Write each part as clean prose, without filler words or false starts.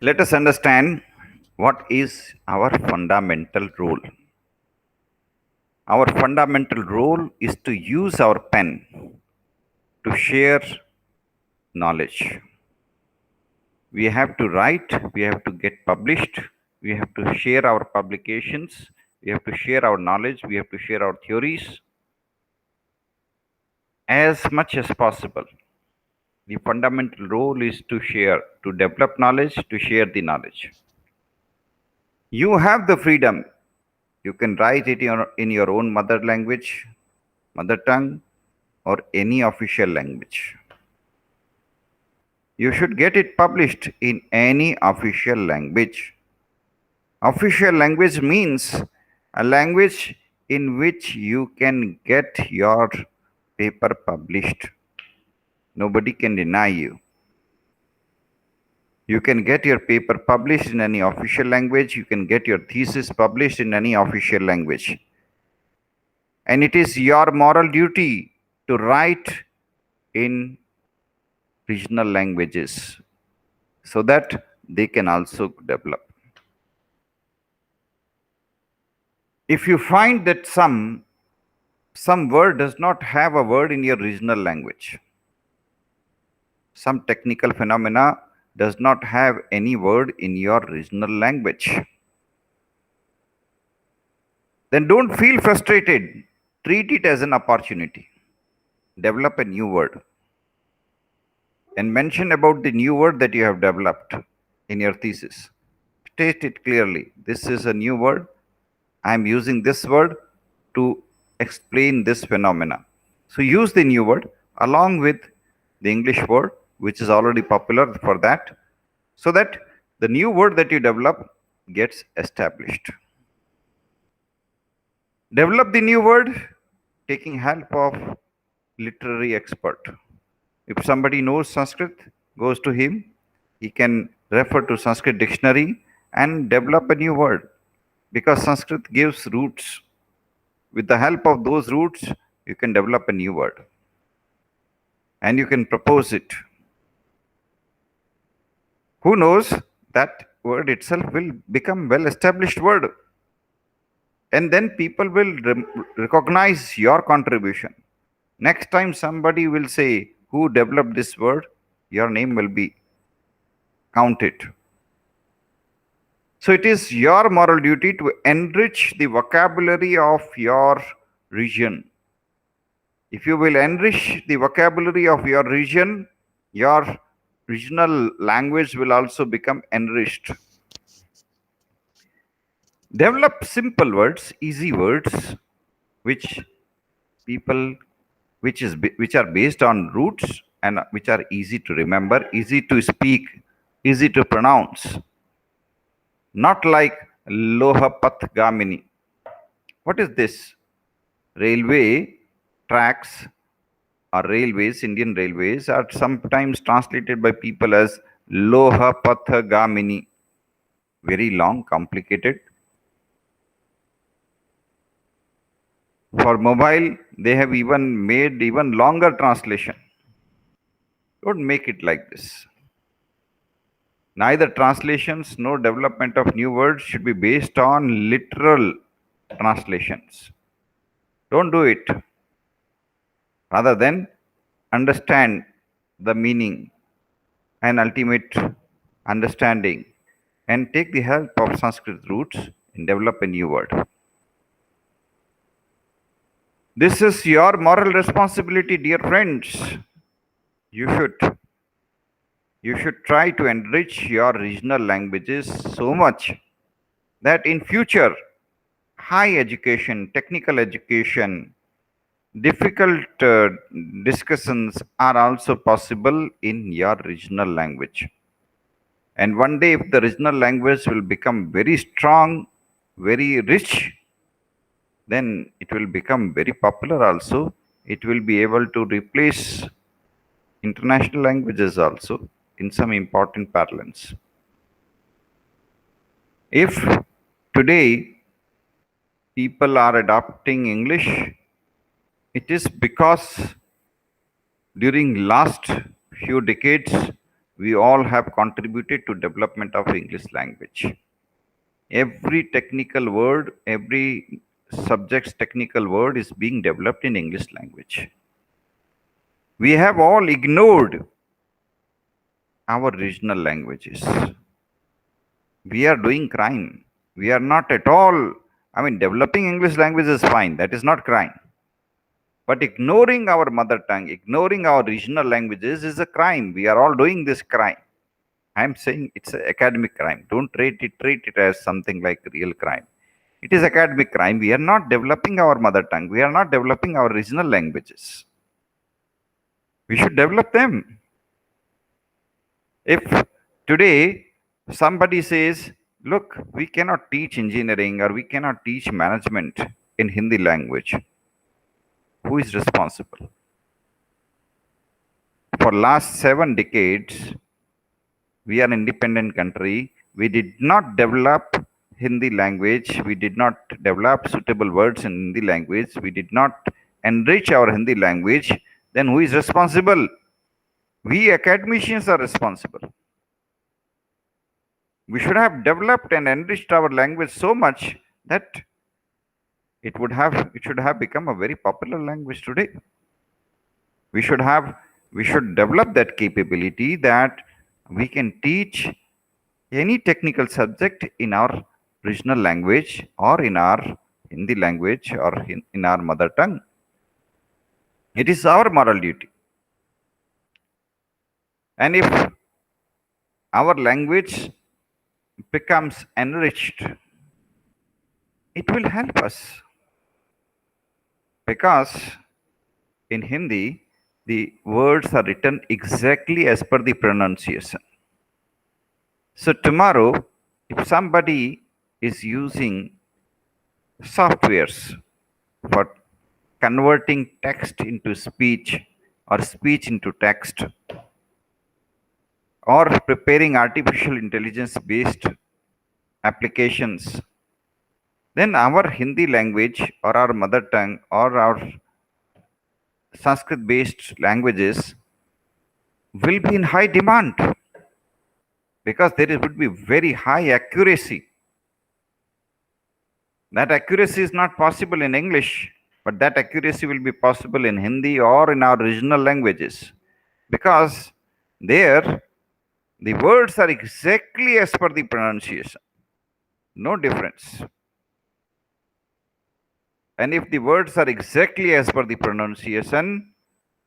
Let us understand what is our fundamental role. Our fundamental role is to use our pen to share knowledge. We have to write, we have to get published, we have to share our publications, we have to share our knowledge, we have to share our theories as much as possible. The fundamental role is to share, to develop knowledge, to share the knowledge. You have the freedom. You can write it in your own mother language, mother tongue, or any official language. You should get it published in any official language. Official language means a language in which you can get your paper published. Nobody can deny you. You can get your paper published in any official language. You can get your thesis published in any official language. And it is your moral duty to write in regional languages so that they can also develop. If you find that some word does not have a word in your regional language, some technical phenomena does not have any word in your regional language, then don't feel frustrated. Treat it as an opportunity. Develop a new word and mention about the new word that you have developed in your thesis. State it clearly. This is a new word. I am using this word to explain this phenomena. So use the new word along with the English word, which is already popular for that, so that the new word that you develop gets established. Develop the new word taking help of literary expert. If somebody knows Sanskrit, goes to him, he can refer to Sanskrit dictionary and develop a new word, because Sanskrit gives roots. With the help of those roots, you can develop a new word and you can propose it. Who knows, that word itself will become well-established word, and then people will recognize your contribution. Next time somebody will say, who developed this word, your name will be counted. So it is your moral duty to enrich the vocabulary of your region. If you will enrich the vocabulary of your region, your regional language will also become enriched. Develop simple words, easy words, which people, which are based on roots and which are easy to remember, easy to speak, easy to pronounce. Not like Lohapath Gamini. What is this? Railway tracks or railways, Indian railways, are sometimes translated by people as Lohapath Gamini. Very long, complicated. For mobile, they have even made even longer translation. Don't make it like this. Neither translations nor development of new words should be based on literal translations. Don't do it. Rather than understand the meaning and ultimate understanding and take the help of Sanskrit roots and develop a new word. This is your moral responsibility, dear friends. You should try to enrich your regional languages so much that in future high education, technical education, difficult discussions are also possible in your regional language. And one day, if the regional language will become very strong, very rich, then it will become very popular also. It will be able to replace international languages also in some important parlance. If today people are adopting English, it is because during last few decades we all have contributed to development of English language. Every technical word, every subject's technical word is being developed in English language. We have all ignored our regional languages. We are doing crime. We are not at all, developing English language is fine. That is not crime. But ignoring our mother tongue, ignoring our regional languages is a crime. We are all doing this crime. I'm saying it's an academic crime. Don't treat it as something like real crime. It is academic crime. We are not developing our mother tongue. We are not developing our regional languages. We should develop them. If today somebody says, look, we cannot teach engineering or we cannot teach management in Hindi language, who is responsible? For last 7 decades, we are an independent country. We did not develop Hindi language. We did not develop suitable words in Hindi language. We did not enrich our Hindi language. Then who is responsible? We academicians are responsible. We should have developed and enriched our language so much that it should have become a very popular language today. We should develop that capability that we can teach any technical subject in our regional language or in our Hindi language or in our mother tongue. It is our moral duty. And if our language becomes enriched, it will help us. Because in Hindi, the words are written exactly as per the pronunciation. So tomorrow, if somebody is using softwares for converting text into speech or speech into text or preparing artificial intelligence based applications, then our Hindi language or our mother tongue or our Sanskrit based languages will be in high demand because would be very high accuracy. That accuracy is not possible in English, but that accuracy will be possible in Hindi or in our regional languages because there the words are exactly as per the pronunciation, no difference. And if the words are exactly as per the pronunciation,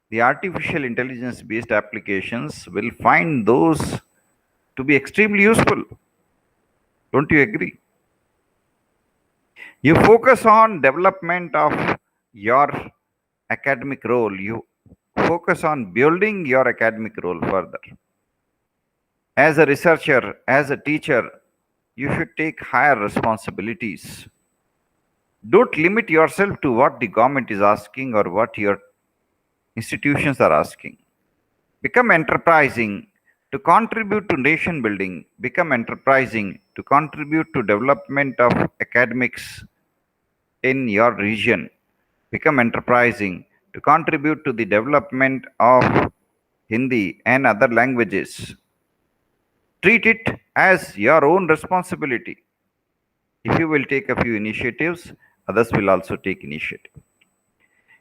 the artificial intelligence based applications will find those to be extremely useful. Don't you agree? You focus on development of your academic role. You focus on building your academic role further. As a researcher, as a teacher, you should take higher responsibilities. Don't limit yourself to what the government is asking or what your institutions are asking. Become enterprising to contribute to nation building. Become enterprising to contribute to development of academics in your region. Become enterprising to contribute to the development of Hindi and other languages. Treat it as your own responsibility. If you will take a few initiatives, others will also take initiative.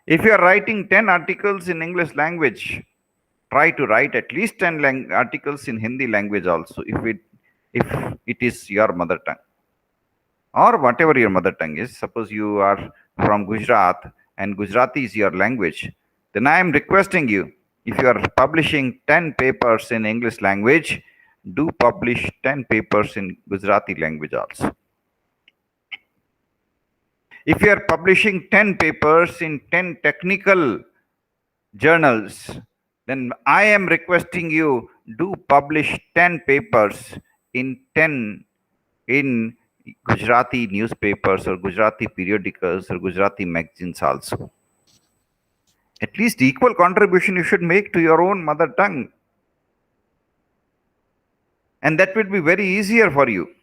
If you are writing 10 articles in English language, try to write at least 10 articles in Hindi language also, if it is your mother tongue. Or whatever your mother tongue is. Suppose you are from Gujarat and Gujarati is your language, then I am requesting you, if you are publishing 10 papers in English language, do publish 10 papers in Gujarati language also. If you are publishing 10 papers in 10 technical journals, then I am requesting you do publish 10 papers in Gujarati newspapers or Gujarati periodicals or Gujarati magazines also. At least equal contribution you should make to your own mother tongue. And that will be very easier for you.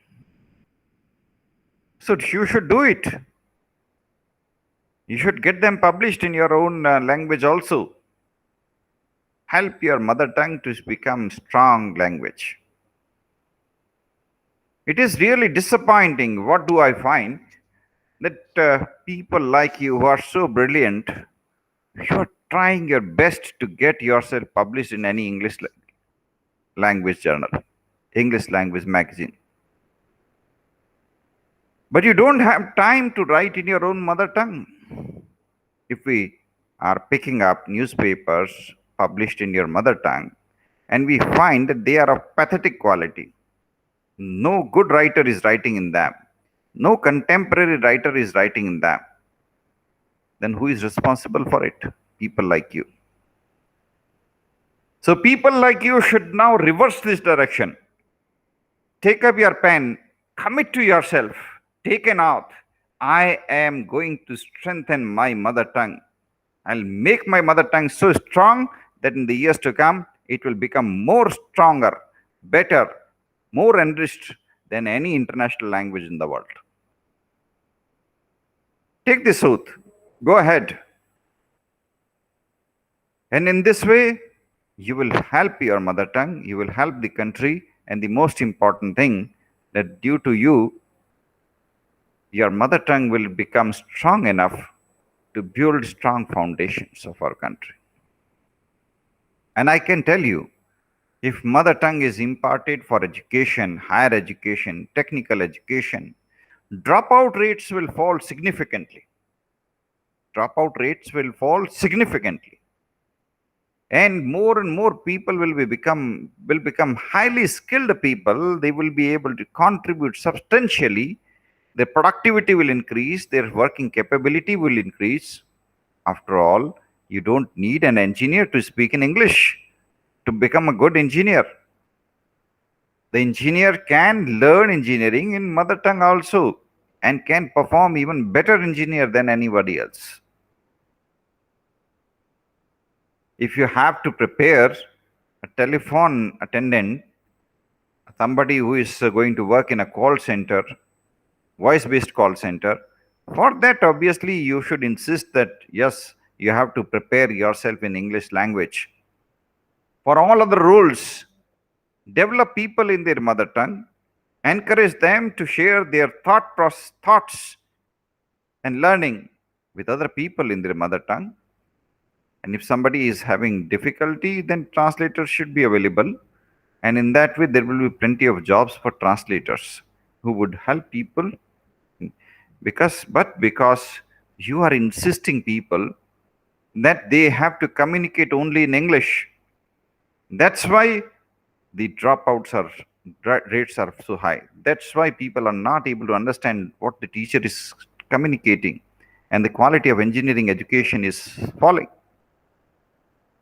So you should do it. You should get them published in your own language also. help your mother tongue to become strong language. It is really disappointing. What do I find? That people like you who are so brilliant, you are trying your best to get yourself published in any English language journal, English language magazine. But you don't have time to write in your own mother tongue. If we are picking up newspapers published in your mother tongue and we find that they are of pathetic quality, no good writer is writing in them, no contemporary writer is writing in them, then who is responsible for it? People like you. So people like you should now reverse this direction. Take up your pen, commit to yourself, take an oath. I am going to strengthen my mother tongue. I'll make my mother tongue so strong that in the years to come, it will become more stronger, better, more enriched than any international language in the world. Take this oath. Go ahead. And in this way, you will help your mother tongue, you will help the country, and the most important thing, that due to you, your mother tongue will become strong enough to build strong foundations of our country. And I can tell you, if mother tongue is imparted for education, higher education, technical education, dropout rates will fall significantly. Dropout rates will fall significantly. And more people will become highly skilled people. They will be able to contribute substantially. Their productivity will increase, their working capability will increase. After all, you don't need an engineer to speak in English to become a good engineer. The engineer can learn engineering in mother tongue also and can perform even better engineer than anybody else. If you have to prepare a telephone attendant, somebody who is going to work in a call center, voice-based call center, for that obviously you should insist that yes, you have to prepare yourself in English language. For all other roles, develop people in their mother tongue, encourage them to share their thoughts and learning with other people in their mother tongue. And if somebody is having difficulty, then translators should be available. And in that way, there will be plenty of jobs for translators who would help people. Because you are insisting people that they have to communicate only in English. That's why the rates are so high. That's why people are not able to understand what the teacher is communicating, and the quality of engineering education is falling.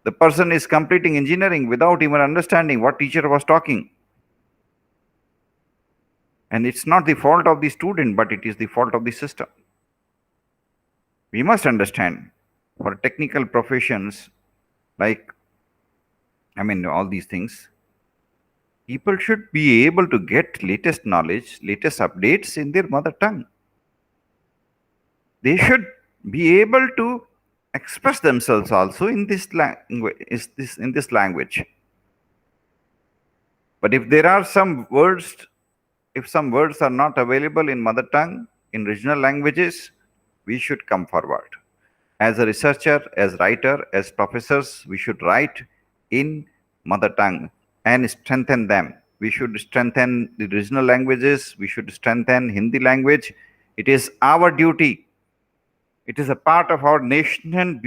The person is completing engineering without even understanding what teacher was talking. And it's not the fault of the student, but it is the fault of the system. We must understand, for technical professions, all these things, people should be able to get latest knowledge, latest updates in their mother tongue. They should be able to express themselves also in this language. But if there are some words are not available in mother tongue, in regional languages, we should come forward. As a researcher, as writer, as professors, we should write in mother tongue and strengthen them. We should strengthen the regional languages. We should strengthen Hindi language. It is our duty. It is a part of our national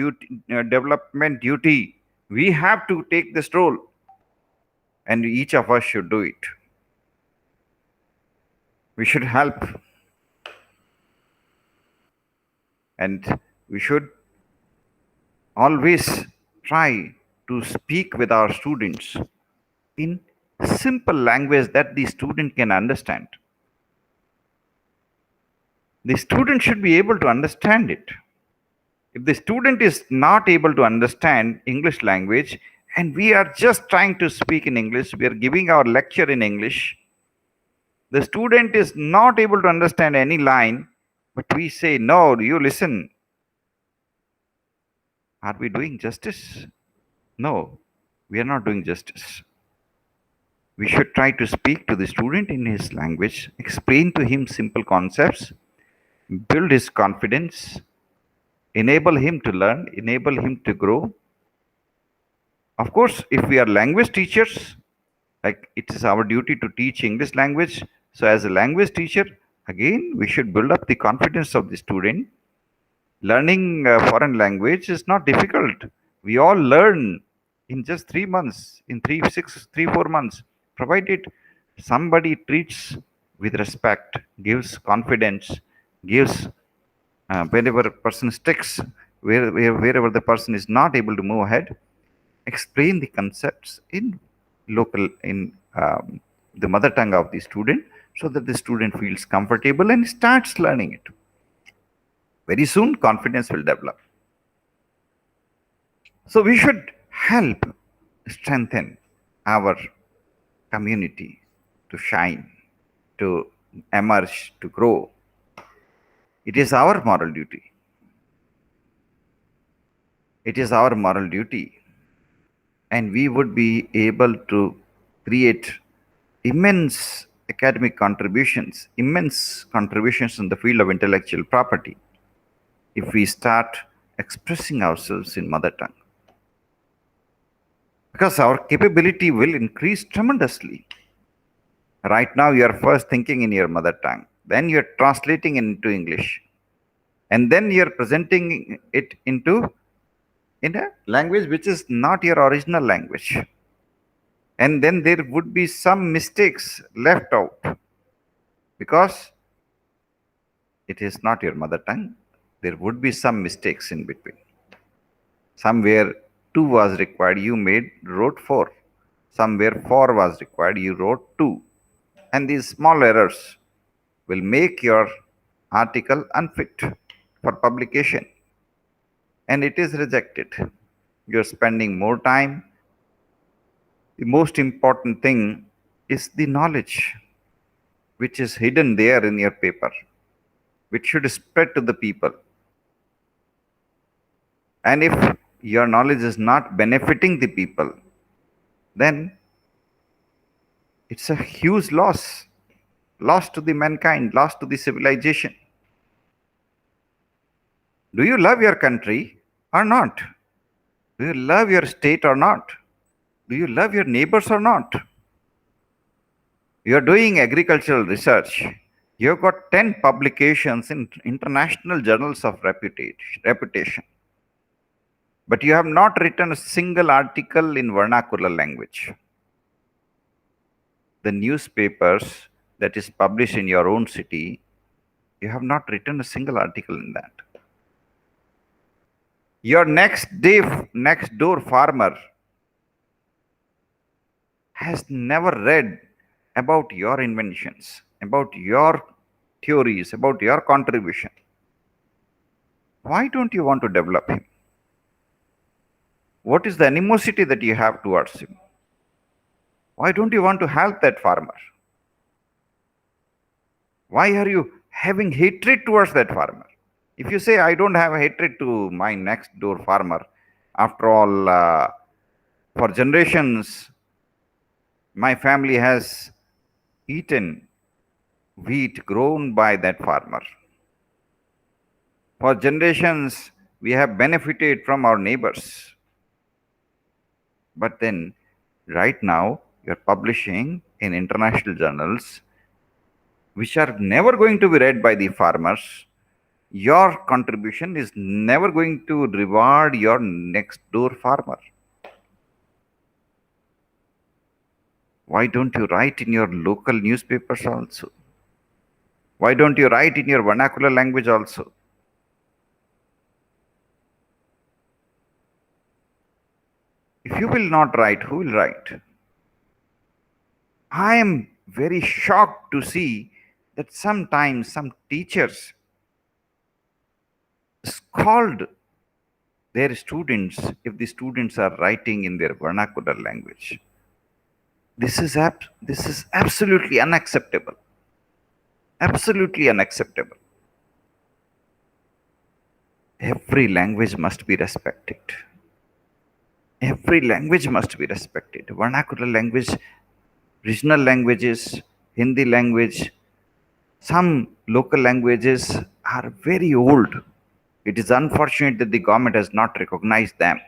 development duty. We have to take this role, and each of us should do it. We should help, and we should always try to speak with our students in simple language that the student can understand. The student should be able to understand it. If the student is not able to understand English language, and we are just trying to speak in English, we are giving our lecture in English, the student is not able to understand any line, but we say, no, you listen. Are we doing justice? No. we are not doing justice. We should try to speak to the student in his language, explain to him simple concepts, build his confidence, enable him to learn, enable him to grow. Of course, if we are language teachers, like it is our duty to teach English language. So, as a language teacher, again, we should build up the confidence of the student. Learning a foreign language is not difficult. We all learn in just 3 months, in 4 months, provided somebody treats with respect, gives confidence, gives wherever a person sticks, wherever the person is not able to move ahead, explain the concepts in local, in the mother tongue of the student, so that the student feels comfortable and starts learning it. Very soon, confidence will develop. So we should help strengthen our community to shine, to emerge, to grow. It is our moral duty. It is our moral duty. And we would be able to create immense academic contributions, immense contributions in the field of intellectual property if we start expressing ourselves in mother tongue. Because our capability will increase tremendously. Right now, you are first thinking in your mother tongue, then you are translating into English, and then you are presenting it into in a language which is not your original language. And then there would be some mistakes left out because it is not your mother tongue. There would be some mistakes in between. Somewhere 2 was required, you wrote 4. Somewhere 4 was required, you wrote 2. And these small errors will make your article unfit for publication. And it is rejected. You're spending more time. The most important thing is the knowledge which is hidden there in your paper, which should spread to the people. And if your knowledge is not benefiting the people, then it's a huge loss. Loss to the mankind, loss to the civilization. Do you love your country or not? Do you love your state or not? Do you love your neighbors or not? You are doing agricultural research. You have got 10 publications in international journals of reputation. But you have not written a single article in vernacular language. The newspapers that is published in your own city, you have not written a single article in that. Your next door farmer has never read about your inventions, about your theories, about your contribution. Why don't you want to develop him? What is the animosity that you have towards him? Why don't you want to help that farmer? Why are you having hatred towards that farmer? If you say, I don't have hatred to my next door farmer, after all, for generations, my family has eaten wheat grown by that farmer. For generations, we have benefited from our neighbors. But then, right now, you're publishing in international journals which are never going to be read by the farmers. Your contribution is never going to reward your next door farmer. Why don't you write in your local newspapers also? Why don't you write in your vernacular language also? If you will not write, who will write? I am very shocked to see that sometimes some teachers scold their students if the students are writing in their vernacular language. This is absolutely unacceptable. Absolutely unacceptable. Every language must be respected. Every language must be respected. Vernacular language, regional languages, Hindi language, some local languages are very old. It is unfortunate that the government has not recognized them.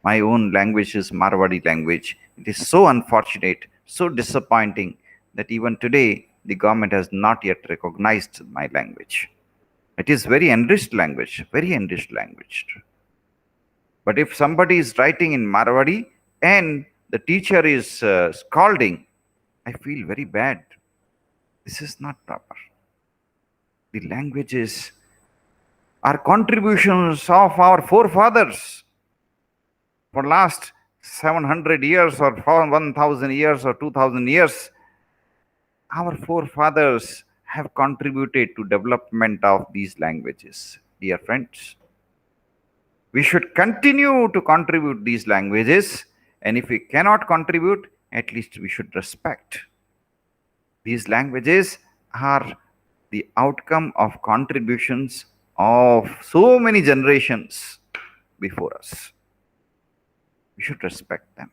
My own language is Marwadi language. It is so unfortunate, so disappointing that even today the government has not yet recognized my language. It is very enriched language, very enriched language. But if somebody is writing in Marwadi and the teacher is scolding, I feel very bad. This is not proper. The languages are contributions of our forefathers for last 700 years or for 1000 years or 2000 years. Our forefathers have contributed to development of these languages, dear friends. We should continue to contribute these languages, and if we cannot contribute, at least we should respect. These languages are the outcome of contributions of so many generations before us. We should respect them.